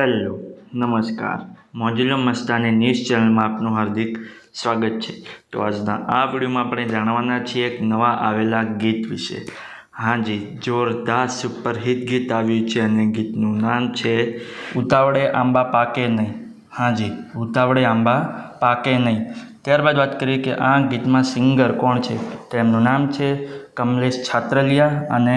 Hello નમસ્કાર મોજુલો Mastani news ચેનલમાં આપનું હાર્દિક સ્વાગત છે। તો આજના આ વિડીયોમાં આપણે જાણવાના છીએ એક નવા આવેલા ગીત વિશે। હાજી, જોરદાર સુપરહિટ ગીત આવ્યું છે અને ગીતનું નામ છે ઉતાવળે આંબા પાકે નહીં। હાજી, ઉતાવળે આંબા પાકે નહીં। ત્યારબાદ વાત કરીએ કે આ ગીતમાં સિંગર કોણ છે, તો એમનું નામ છે કમલેશ છાત્રલિયા અને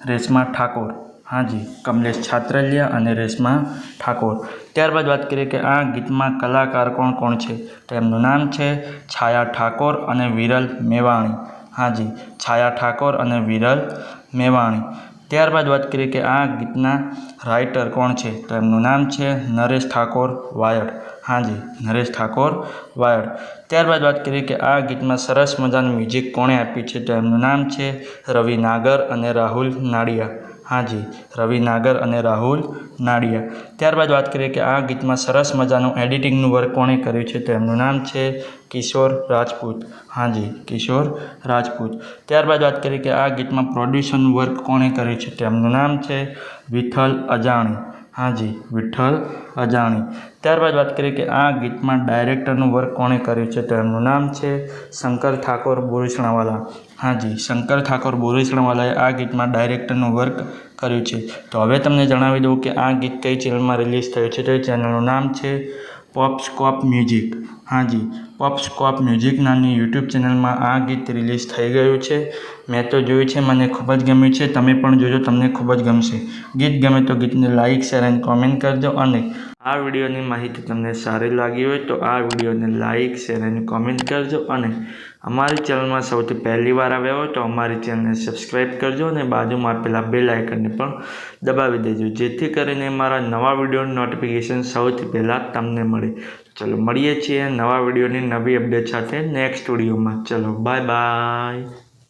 રેશમા ઠાકોર। હાજી, કમલેશ છાત્રલિયા અને રેશમા ઠાકોર। ત્યારબાદ વાત કરીએ કે આ ગીતમાં કલાકાર કોણ કોણ છે, તો એમનું નામ છે છાયા ઠાકોર અને વિરલ મેવાણી। હાજી, છાયા ઠાકોર અને વિરલ મેવાણી। ત્યારબાદ વાત કરીએ કે આ ગીતના રાઇટર કોણ છે, તો એમનું નામ છે નરેશ ઠાકોર વાયડ। હાજી, નરેશ ઠાકોર વાયડ। ત્યારબાદ વાત કરીએ કે આ ગીતમાં સરસ મજાનું મ્યુઝિક કોણે આપ્યું છે, તો એમનું નામ છે રવિ નાગર અને રાહુલ નાડિયા। હાજી, રવિ નાગર અને રાહુલ નાડિયા। ત્યારબાદ વાત કરીએ કે આ ગીતમાં સરસ મજાનું એડિટિંગનું વર્ક કોણે કર્યું છે, તો એમનું નામ છે કિશોર રાજપૂત। હાજી, કિશોર રાજપૂત। ત્યારબાદ વાત કરીએ કે આ ગીતમાં પ્રોડ્યુસરનું વર્ક કોણે કર્યું છે, તો એમનું નામ છે વિઠ્ઠલ અજાણી। હાજી, વિઠ્ઠલ અજાણી। ત્યારબાદ વાત કરીએ કે આ ગીતમાં ડાયરેક્ટરનું વર્ક કોણે કર્યું છે, તો એમનું નામ છે શંકર ઠાકોર બોરીસણાવાલા। હાજી, શંકર ઠાકોર બોરીસણાવાલાએ આ ગીતમાં ડાયરેક્ટરનું વર્ક કર્યું છે। તો હવે તમને જણાવી દઉં કે આ ગીત કઈ ચેનલમાં રિલીઝ થયું છે, તો એ ચેનલનું નામ છે પોપસ્કોપ મ્યુઝિક। હાજી, પોપસ્કોપ મ્યુઝિક નામની યુટ્યુબ ચેનલમાં આ ગીત રિલીઝ થઈ ગયું છે। મેં તો જોયું છે, મને ખૂબ જ ગમ્યું છે। તમે પણ જોજો, તમને ખૂબ જ ગમશે। ગીત ગમે તો ગીતને લાઇક, શેર અને કોમેન્ટ કરજો અને આ વિડીયોની માહિતી તમને સારી લાગી હોય તો આ વિડીયોને લાઇક, શેર અને કોમેન્ટ કરજો અને અમારી ચેનલમાં સૌથી પહેલી વાર આવ્યા હોય તો અમારી ચેનલને સબસ્ક્રાઈબ કરજો અને બાજુમાં આપેલા બેલ આઇકનને પણ દબાવી દેજો, જેથી કરીને મારા નવા વિડીયોની નોટિફિકેશન સૌથી પહેલાં તમને મળે। ચલો મળીએ છીએ નવા વિડીયોની નવી અપડેટ સાથે નેક્સ્ટ વિડીયોમાં। ચલો બાય બાય।